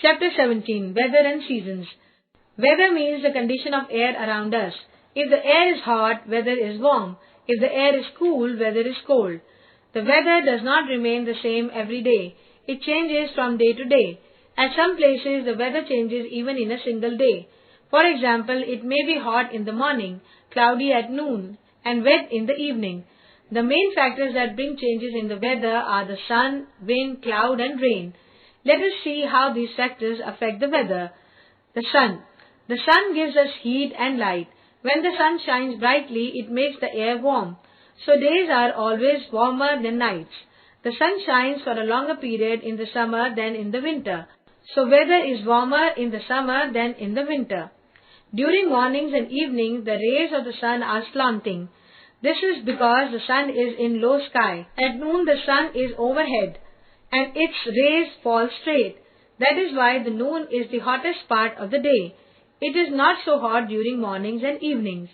Chapter 17, Weather and Seasons. Weather means the condition of air around us. If the air is hot, weather is warm. If the air is cool, weather is cold. The weather does not remain the same every day. It changes from day to day. At some places, the weather changes even in a single day. For example, it may be hot in the morning, cloudy at noon, and wet in the evening. The main factors that bring changes in the weather are the sun, wind, cloud, and rain. Let us see how these factors affect the weather. The sun. The sun gives us heat and light. When the sun shines brightly, it makes the air warm. So days are always warmer than nights. The sun shines for a longer period in the summer than in the winter. So weather is warmer in the summer than in the winter. During mornings and evenings, the rays of the sun are slanting. This is because the sun is in low sky. At noon, the sun is overhead, and its rays fall straight. That is why the noon is the hottest part of the day. It is not so hot during mornings and evenings.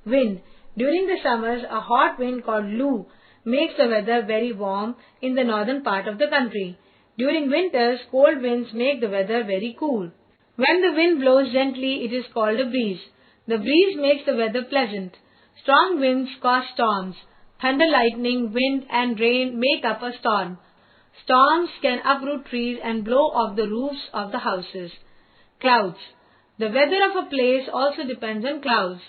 Wind. During the summers, a hot wind called Lu makes the weather very warm in the northern part of the country. During winters, cold winds make the weather very cool. When the wind blows gently, it is called a breeze. The breeze makes the weather pleasant. Strong winds cause storms. Thunder, lightning, wind, and rain make up a storm. Storms can uproot trees and blow off the roofs of the houses. Clouds. The weather of a place also depends on clouds.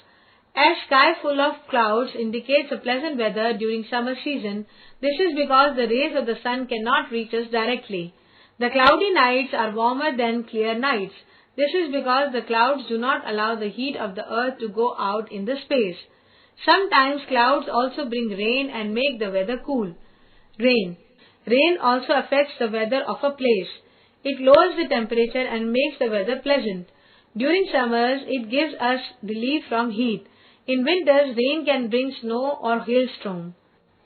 As sky full of clouds indicates a pleasant weather during summer season, this is because the rays of the sun cannot reach us directly. The cloudy nights are warmer than clear nights. This is because the clouds do not allow the heat of the earth to go out in the space. Sometimes clouds also bring rain and make the weather cool. Rain. Rain also affects the weather of a place. It lowers the temperature and makes the weather pleasant. During summers, it gives us relief from heat. In winters, rain can bring snow or hailstorm.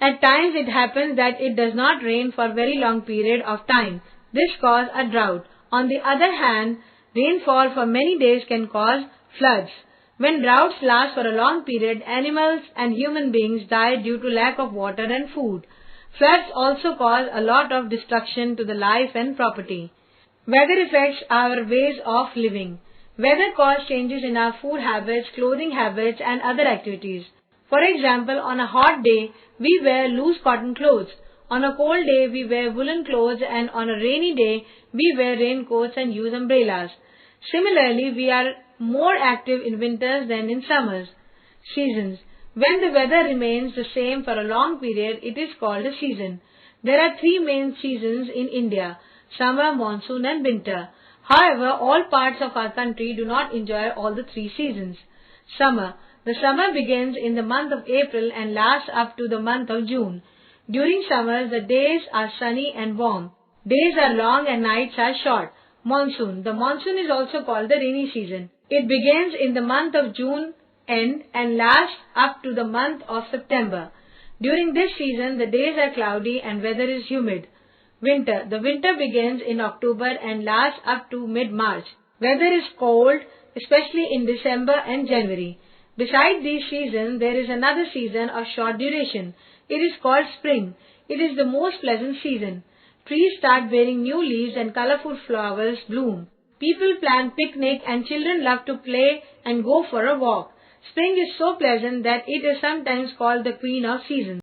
At times, it happens that it does not rain for a very long period of time. This causes a drought. On the other hand, rainfall for many days can cause floods. When droughts last for a long period, animals and human beings die due to lack of water and food. Floods also cause a lot of destruction to the life and property. Weather affects our ways of living. Weather causes changes in our food habits, clothing habits, and other activities. For example, on a hot day, we wear loose cotton clothes. On a cold day, we wear woolen clothes, and on a rainy day, we wear raincoats and use umbrellas. Similarly, we are more active in winters than in summers. Seasons. When the weather remains the same for a long period, it is called a season. There are three main seasons in India: summer, monsoon, and winter. However, all parts of our country do not enjoy all the three seasons. Summer. The summer begins in the month of April and lasts up to the month of June. During summer, the days are sunny and warm. Days are long and nights are short. Monsoon. The monsoon is also called the rainy season. It begins in the month of June end and lasts up to the month of September. During this season, the days are cloudy and weather is humid. Winter. The winter begins in October and lasts up to mid-March. Weather is cold, especially in December and January. Besides these seasons, there is another season of short duration. It is called spring. It is the most pleasant season. Trees start bearing new leaves and colorful flowers bloom. People plan picnic and children love to play and go for a walk. Spring is so pleasant that it is sometimes called the queen of seasons.